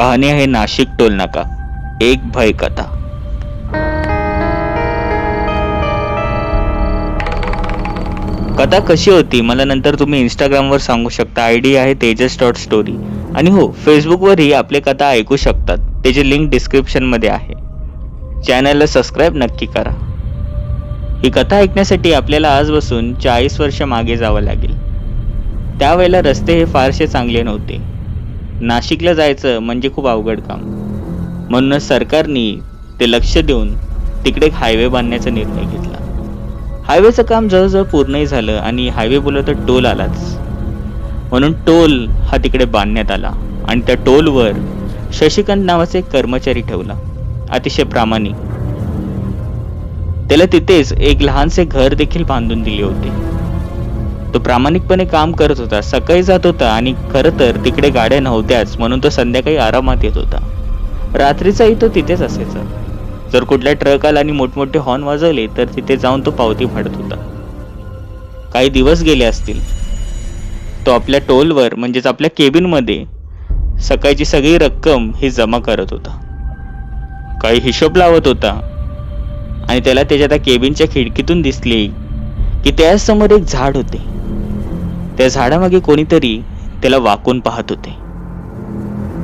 कहाणी आहे नाशिक टोल नाका, एक भय कथा। कथा कशी होती मला नंतर तुम्ही इंस्टाग्रामवर सांगू शकता। आयडी आहे tejas.story आणि हो, फेसबुकवरही आपले कथा ऐकू शकतात, त्याची लिंक डिस्क्रिप्शन मध्ये आहे। चॅनलला सबस्क्राईब नक्की करा। ही कथा ऐकण्यासाठी आपल्याला आजपासून 40 वर्ष मागे जावं लागेल। त्यावेळेला रस्ते हे फारसे चांगले नव्हते। नाशिकला जायचं म्हणजे खूप अवघड काम, म्हणूनच सरकारने ते लक्ष देऊन तिकडे हायवे बांधण्याचा निर्णय घेतला। हायवेचं काम जवळजवळ पूर्णही झालं आणि हायवे बोललं तर टोल आलाच, म्हणून टोल हा तिकडे बांधण्यात आला आणि त्या टोलवर शशिकांत नावाचा एक कर्मचारी ठेवला, अतिशय प्रामाणिक। त्याला तिथेच एक लहानसे घर देखील बांधून दिले होते। तो प्रामाणिकपणे काम करत होता, सकाळी जात होता आणि खरं तर तिकडे गाड्या नव्हत्याच, म्हणून तो संध्याकाळी आरामात येत होता। रात्रीचाही तो तिथेच असायचा। जर कुठल्या ट्रक आला आणि मोठमोठे हॉर्न वाजवले तर तिथे जाऊन तो पावती फाडत होता। काही दिवस गेले असतील, तो आपल्या टोलवर म्हणजेच आपल्या केबिन मध्ये सकाळची सगळी रक्कम ही जमा करत होता, काही हिशोब लावत होता आणि त्याला त्याच्या त्या केबिनच्या खिडकीतून दिसले की त्यासमोर एक झाड होते। त्या झाडामागे कोणीतरी त्याला वाकून पाहत होते।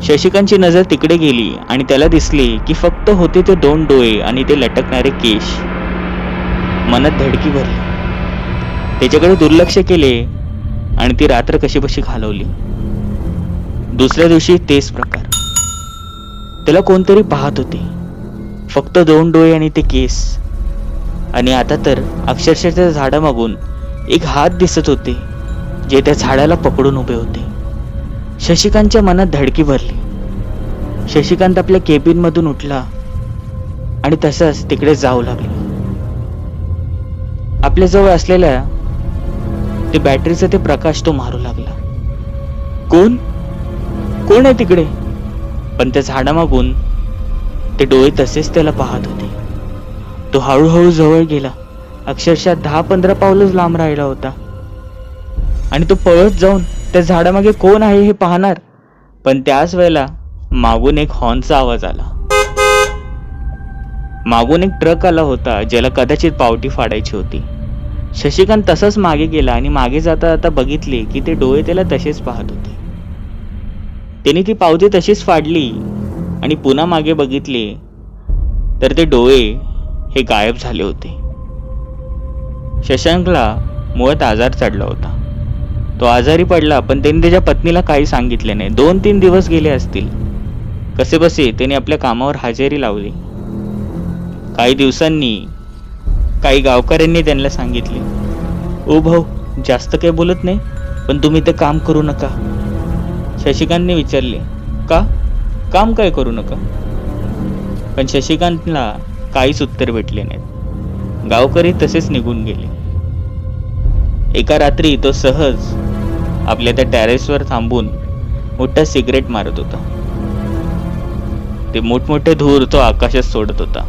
शशिकांतची नजर तिकडे गेली आणि त्याला दिसले की फक्त होते ते 2 डोळे आणि ते लटकणारे केश। मनात धडकी भरली, त्याच्याकडे दुर्लक्ष केले आणि ती रात्र कशीबशी घालवली। दुसऱ्या दिवशी तेच प्रकार, त्याला कोणतरी पाहत होते, फक्त 2 डोळे आणि ते केस। आणि आता तर अक्षरशः त्या झाडामागून एक हात दिसत होते, जे त्या झाडाला पकडून उभे होते। शशिकांतच्या मनात धडकी भरली। शशिकांत आपल्या केबिन मधून उठला आणि तसाच तिकडे जाऊ लागला। आपल्या जवळ असलेल्या ते बॅटरीचा ते प्रकाश तो मारू लागला। कोण कोण आहे तिकडे? पण त्या झाडामागून ते डोळे तसेच त्याला पाहत होते। तो हळूहळू जवळ गेला, अक्षरशः 10-15 पावलंच लांब राहिला होता आणि तो पळत जाऊन त्या झाडामागे कोण आहे हे पाहणार। पण त्याच वेळेला मागून एक हॉर्नचा आवाज आला। मागून एक ट्रक आला होता, ज्याला कदाचित पावती फाडायची होती। शशिकांत तसाच मागे गेला आणि मागे जाता जाता बघितले की ते डोळे त्याला तसेच पाहत होते। त्याने ती पावती तशीच फाडली आणि पुन्हा मागे बघितले तर ते डोळे हे गायब झाले होते। शशांकला मुळात आजार चढला होता। तो आजारी पडला, पण त्याने त्याच्या पत्नीला काही सांगितले नाही। 2-3 दिवस गेले असतील, कसेबसे त्याने आपल्या कामावर हजेरी लावली। काही दिवसांनी काही गावकऱ्यांनी त्यांना सांगितले, ओ भाऊ, जास्त काही बोलत नाही, पण तुम्ही ते काम करू नका। शशिकांतने विचारले, का? काम काय करू नका? पण शशिकांतला काहीच उत्तर भेटले नाही। गावकरी तसेच निघून गेले। एका रात्री तो सहज आपल्या त्या टेरेसवर थांबून मोठा सिगरेट मारत होता। ते मोठमोठे धूर तो आकाशात सोडत होता,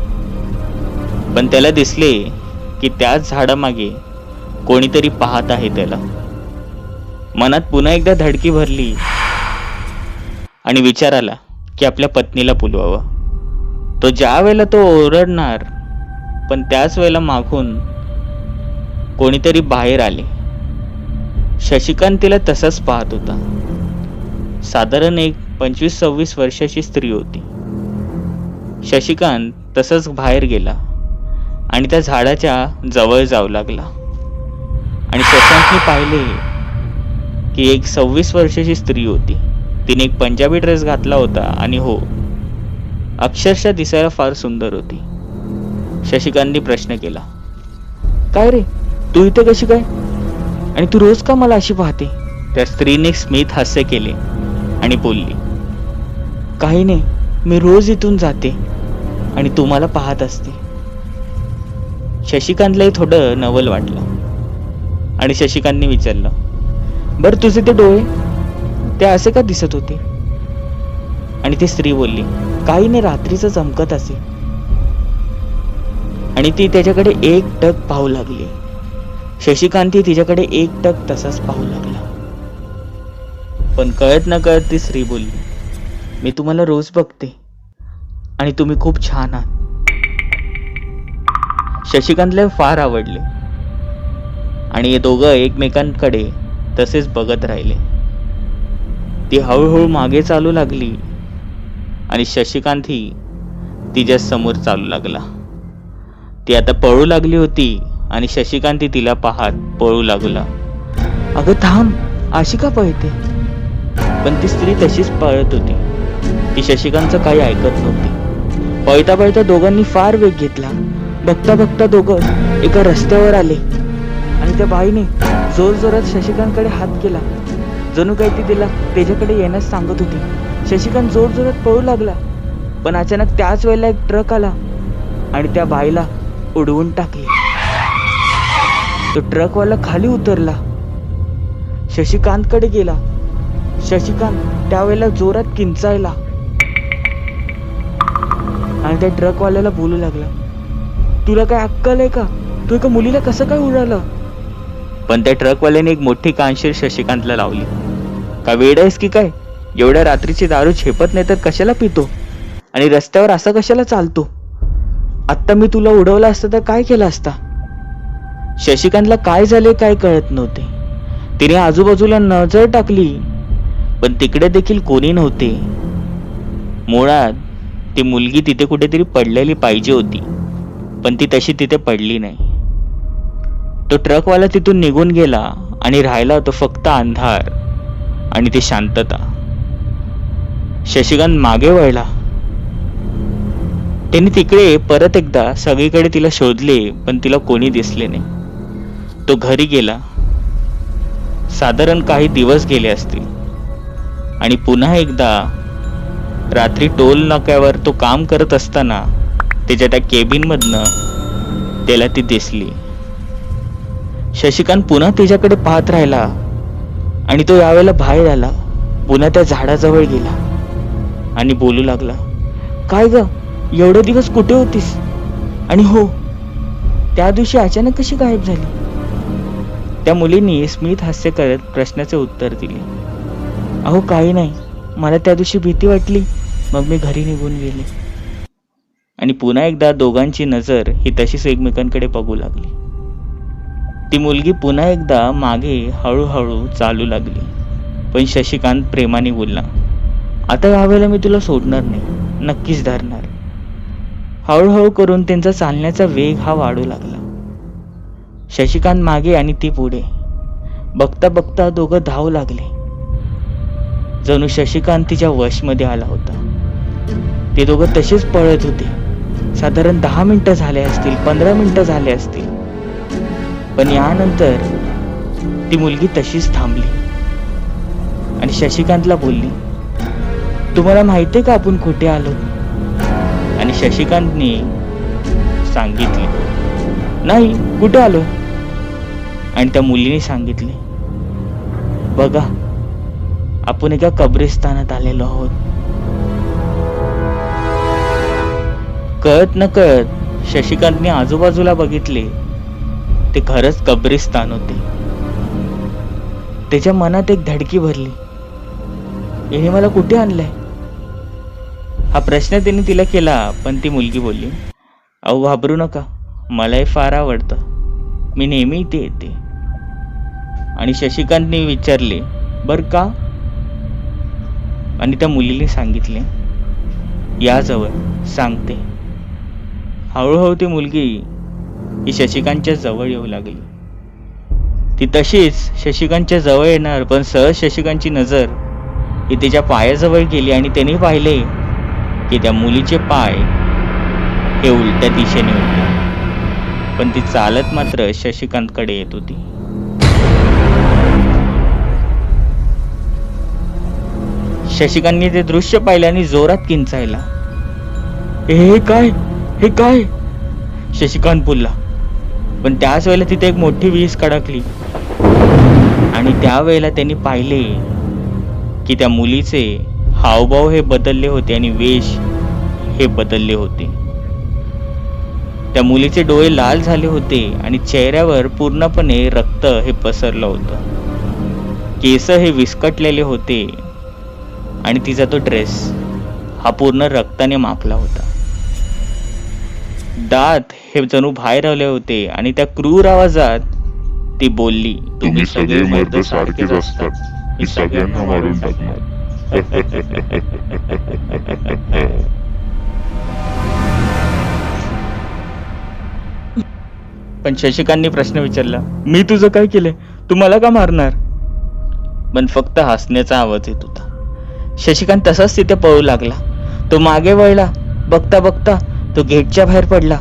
पण त्याला दिसले की त्याच झाडामागे कोणीतरी पाहत आहे त्याला। मनात पुन्हा एकदा धडकी भरली आणि विचार आला की आपल्या पत्नीला बोलवावं। तो ज्या वेळेला तो ओरडणार, पण त्याच वेळेला मागून कोणीतरी बाहेर आले। शशिकांत तिला तसंच पाहत होता। साधारण एक 25-26 वर्षाची स्त्री होती। शशिकांत तसंच बाहेर गेला आणि त्या झाडाच्या जवळ जाऊ लागला आणि शशांकने पाहिले की एक 26 वर्षाची स्त्री होती। तिने एक पंजाबी ड्रेस घातला होता आणि हो, अक्षरशः दिसायला फार सुंदर होती। शशिकांतने प्रश्न केला, काय रे, तू इथे कशी काय? आणि तू रोज का मला अशी पाहते? त्या स्त्रीने स्मित हास्य केले आणि बोलली, काही नाही, मी रोज इथून जाते आणि तुम्हाला पाहत असते। शशिकांतलाही थोडं नवल वाटलं आणि शशिकांतने विचारलं, बरं तुझे ते डोळे ते असे का दिसत होते? आणि ती स्त्री बोलली, काही नाही, रात्रीचं चमकत असे। आणि ती त्याच्याकडे एकटक पाहू लागली। शशिकांत तिच्याकडे एकटक तसाच पाहू लागला, पण कळत न कळत ती स्त्री बोलली, मी तुम्हाला रोज बघते आणि तुम्ही खूप छान आहात. शशिकांतला फार आवडले आणि हे दोघं एकमेकांकडे तसेच बघत राहिले. ती हळूहळू मागे चालू लागली आणि शशिकांतही तिच्या समोर चालू लागला. ती आता पळू लागली होती आणि शशिकांत तिला पाहत पळू लागला. अगं थांब, अशी का पळते? पण ती स्त्री तशीच पळत होती. ती शशिकांतचं काही ऐकत नव्हती. पळता पळता दोघांनी फार वेग घेतला. बघता बघता दोघं एका रस्त्यावर आले आणि त्या बाईने जोर जोरात शशिकांतकडे हात केला, जणू काही ती तिला त्याच्याकडे येण्यास सांगत होती. शशिकांत जोर जोरात पळू लागला, पण अचानक त्याच वेळेला एक ट्रक आला आणि त्या बाईला उडवून टाकले. तो ट्रकवाला खाली उतरला, शशिकांतकडे गेला. शशिकांत त्यावेळेला जोरात किंचाळला आणि त्या ट्रकवाल्याला बोलू लागला, तुला काय अक्कल आहे का? तू एका मुलीला कसं काय उडवलं? पण त्या ट्रकवाल्याने एक मोठी कानशीर शशिकांतला लावली. का वेड आहेस की काय? एवढ्या रात्रीची दारू झेपत नाही तर कशाला पितो आणि रस्त्यावर असा कशाला चालतो? आत्ता मी तुला उडवलं असतं तर काय केलं असता? शशिकांतला काय झाले काय कळत नव्हते. तिने आजूबाजूला नजर टाकली, पण तिकडे देखील कोणी नव्हते. मुळात ती मुलगी तिथे कुठेतरी पडलेली पाहिजे होती, पण ती तशी तिथे पडली नाही. तो ट्रकवाला तिथून निघून गेला आणि राहिला होता फक्त अंधार आणि ती शांतता. शशिकांत मागे वळला. त्याने तिकडे परत एकदा सगळीकडे तिला शोधले, पण तिला कोणी दिसले नाही. तो घरी गेला. साधारण काही दिवस गेले असतील आणि पुन्हा एकदा रात्री टोल नाक्यावर तो काम करत असताना त्याच्या त्या केबिन मधनं त्याला ती दिसली. शशिकांत पुन्हा तिच्याकडे पाहत राहिला आणि तो यावेळेला बाहेर आला. पुन्हा त्या झाडाजवळ गेला आणि बोलू लागला, काय ग, एवढे दिवस कुठे होतीस? आणि हो, त्या दिवशी अचानक कशी गायब झाली? त्या मुलीने स्मित हास्य करत प्रश्नाचे उत्तर दिले, अहो काही नाही, मला त्या दिवशी भीती वाटली, मग मी घरी निघून गेले. आणि पुन्हा एकदा दोघांची नजर ही तशीच एकमेकांकडे बघू लागली. ती मुलगी पुन्हा एकदा मागे हळूहळू चालू लागली, पण शशिकांत प्रेमाने बोलला, आता यावेळेला मी तुला सोडणार नाही, नक्कीच धरणार. हळूहळू करून त्यांचा चालण्याचा वेग हा वाढू लागला. शशिकांत मागे आणि ती पुढे. बघता बघता दोघं धावू लागले. जणू शशिकांत तिच्या वशमध्ये आला होता. ते दोघं तसेच पळत होते. साधारण 10 मिनिटं झाले असतील, 15 मिनिटं झाले असतील. पण यानंतर ती मुलगी तशीच थांबली आणि शशिकांतला बोलली, तुम्हाला माहितीये का आपण कुठे आलो? आणि शशिकांतने सांगितले, नाही, कुठे आलो? आणि त्या मुलीने सांगितले, बघा, आपण एका कब्रिस्तानात आलेलो आहोत. कळत न कळत शशिकांतने आजूबाजूला बघितले. ते खरंच कब्रिस्तान होते. त्याच्या मनात एक धडकी भरली, याने मला कुठे आणलंय? हा प्रश्न तिने तिला केला, पण ती मुलगी बोलली, अहो घाबरू नका, मलाही फार आवडतं, मी नेहमी इथे येते. आणि शशिकांतने विचारले, बर का? आणि त्या मुलीने सांगितले, याजवळ सांगते. हळूहळू ती मुलगी ही शशिकांतच्या जवळ येऊ लागली. ती तशीच शशिकांतच्या जवळ येणार, पण सहज शशिकांतची नजर ही तिच्या पायाजवळ गेली आणि त्याने पाहिले की त्या मुलीचे पाय हे उलट्या दिशेने होते, पण ती चालत मात्र शशिकांतकडे येत होती. शशिकांतने ते दृश्य पाहिल्याने जोरात किंचाळला, हे काय, हे काय? शशिकांत बोलला, पण त्याच वेळेला तिथे एक मोठी वीज कडकली आणि त्यावेळेला त्यांनी पाहिले की त्या मुलीचे हावभाव हे बदलले होते आणि वेश हे बदलले होते. त्या मुलीचे डोळे लाल झाले होते आणि चेहऱ्यावर पूर्णपणे रक्त हे पसरलं होतं. केस हे विस्कटलेले होते आणि तिचा तो ड्रेस हा पूर्ण रक्ताने माखला होता. दात हे जणू बाहेर आले होते आणि त्या क्रूर आवाजात ती बोलली, तुम्ही सगळे मर्द सारखेच असतात, मी सगळ्यांना मारून टाकणार. पण शशिकांतनी प्रश्न विचारला, मी तुझं काय केलंय, तू मला का मारणार? पण फक्त हसण्याचा आवाज येत होता. शशिकांत तसाच तिथे पळू लागला. तो मागे वळला. बघता बघता तो गेटच्या बाहेर पडला.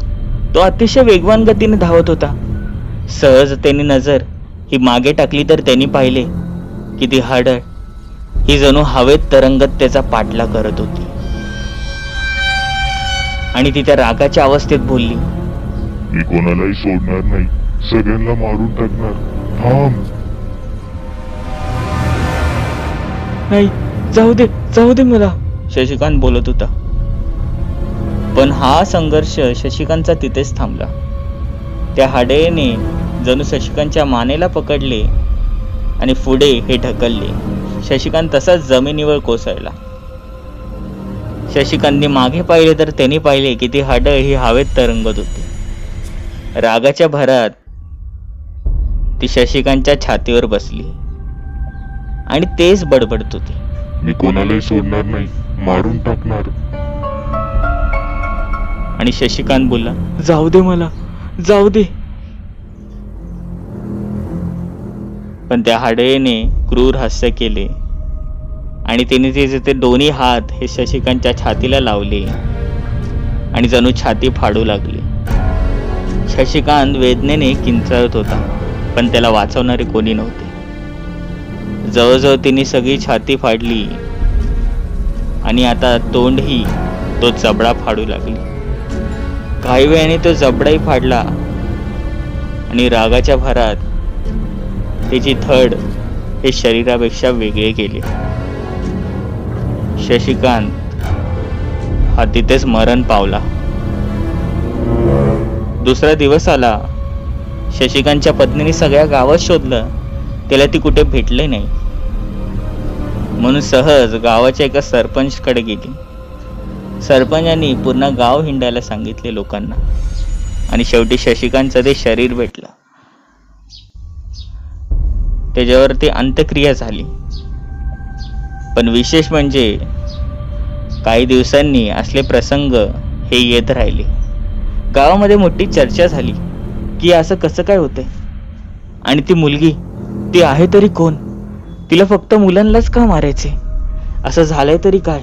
तो अतिशय वेगवान गतीने धावत होता. सहजतेने नजर ही मागे टाकली तर त्यांनी पाहिले की ती हाडळ ही जणू हवेत तरंगत त्याचा पाठलाग करत होती आणि ती त्या रागाच्या अवस्थेत बोलली, मी कोणालाही सोडणार नाही, सगळ्यांना मारून टाकणार. थांब. नाही, जाऊ दे मला, शशिकांत बोलत होता. पण हा संघर्ष शशिकांतचा तिथेच थांबला. त्या हाडेने जणू शशिकांतच्या मानेला पकडले आणि पुढे हे ढकलले. शशिकांत तसाच जमिनीवर कोसळला. शशिकांतने मागे पाहिले तर त्यांनी पाहिले की ती हाडळ ही हवेत तरंगत होती. रागाच्या भरात ती शशिकांतच्या छातीवर बसली आणि तेच बडबडत होती, मी कोणालाही सोडणार नाही, मारून टाकणार. आणि शशिकांत बोलला, जाऊ दे मला, जाऊ दे. पण त्या हाडळीने क्रूर हास्य केले आणि तिने तिचे ते दोन्ही हात हे शशिकांतच्या छातीला लावले आणि जणू छाती फाडू लागले. शशिकांत वेदनेने किंचाळत होता, पण त्याला वाचवणारे कोणी नव्हते. जवळजवळ तिने सगळी छाती फाडली आणि आता तोंडही तो जबडा फाडू लागली. काही वेळाने तो जबडाही फाडला आणि रागाच्या भरात त्याची धड हे शरीरापेक्षा वेगळे केले. शशिकांत हा तिथेच मरण पावला. दुसरा दिवस आला. शशिकांतच्या पत्नीने सगळ्या गावात शोधलं, त्याला ती कुठे भेटले नाही. म्हणून सहज गावाच्या एका सरपंचकडे गेली. सरपंचांनी पूर्ण गाव हिंडायला सांगितले लोकांना आणि शेवटी शशिकांतचं ते शरीर भेटलं. त्याच्यावरती अंत्यक्रिया झाली. पण विशेष म्हणजे काही दिवसांनी असले प्रसंग हे येत राहिले. गावामध्ये मोठी चर्चा झाली की असं कसं काय होतंय आणि ती मुलगी ती आहे तरी कोण, तिला फक्त मुलांनाच का मारायचे, असं झालंय तरी काय.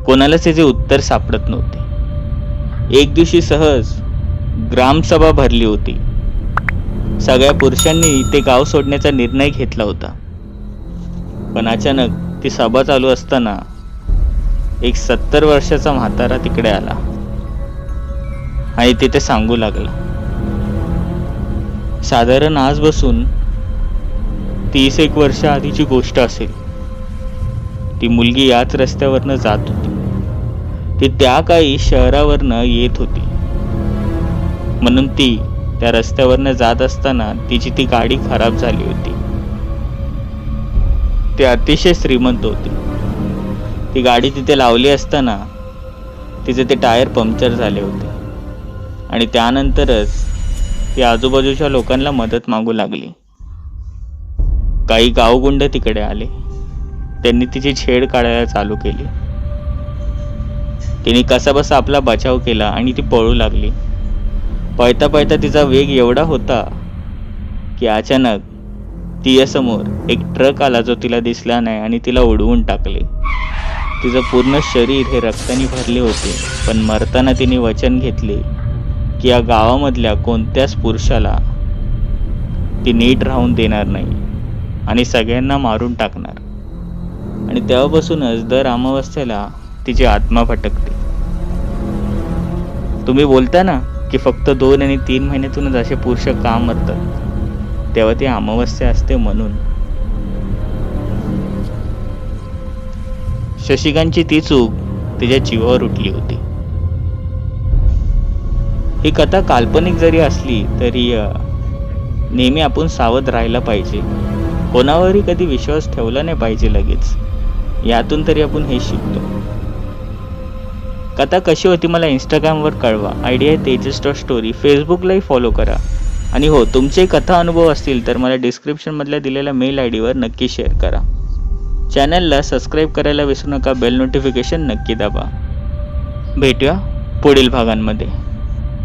कोणालाच त्याचे उत्तर सापडत नव्हते. एक दिवशी सहज ग्रामसभा भरली होती. सगळ्या पुरुषांनी ते गाव सोडण्याचा निर्णय घेतला होता. पण अचानक ती सभा चालू असताना एक 70 वर्षाचा म्हातारा तिकडे आला आणि तिथे सांगू लागला, साधारण आजपासून 30 वर्ष आधीची गोष्ट असेल. ती मुलगी याच रस्त्यावरनं जात होती. ती त्या काळी शहरावरनं येत होती. म्हणून ती त्या रस्त्यावरनं जात असताना तिची ती गाडी खराब झाली होती. ते अतिशय श्रीमंत होते. ती गाडी तिथे लावली असताना तिचे ते टायर पंक्चर झाले होते आणि त्यानंतरच ती आजूबाजूच्या लोकांना मदत मागू लागली. काही गावगुंड तिकडे आले. त्यांनी तिची छेड काढायला चालू केली. तिने कसाबसा आपला बचाव केला आणि ती पळू लागली. पळता पळता तिचा वेग एवढा होता की अचानक तिच्यासमोर एक ट्रक आला जो तिला दिसला नाही आणि तिला उडवून टाकले. तिचं पूर्ण शरीर हे रक्ताने भरले होते. पण मरताना तिने वचन घेतले की या गावामधल्या कोणत्याच पुरुषाला ती नीट राहून देणार नाही आणि सगळ्यांना मारून टाकणार. आणि तेव्हापासूनच दर अमावस्येला तिची आत्मा भटकते. तुम्ही बोलता ना की फक्त 2 आणि 3 महिन्यातूनच असे पुरुष का मरतात, तेव्हा ती अमावस्या असते म्हणून. शशिकांतची ती चूक तिच्या जीवावर उठली होती. ही कथा काल्पनिक जरी असली तरी नेहमी आपण सावध राहायला पाहिजे. कोणावरही कधी विश्वास ठेवला नाही पाहिजे लगेच. यातून तरी आपण हे शिकतो. कथा कशी होती मला इंस्टाग्रामवर कळवा. आयडी आहे तेजस.स्टोरी. फेसबुकलाही फॉलो करा. आणि हो, तुमचे कथा अनुभव असतील तर मला डिस्क्रिप्शनमधल्या दिलेल्या मेल आय डीवर नक्की शेअर करा. चॅनलला सबस्क्राईब करायला विसरू नका. बेल नोटिफिकेशन नक्की दाबा. भेटूया पुढील भागांमध्ये.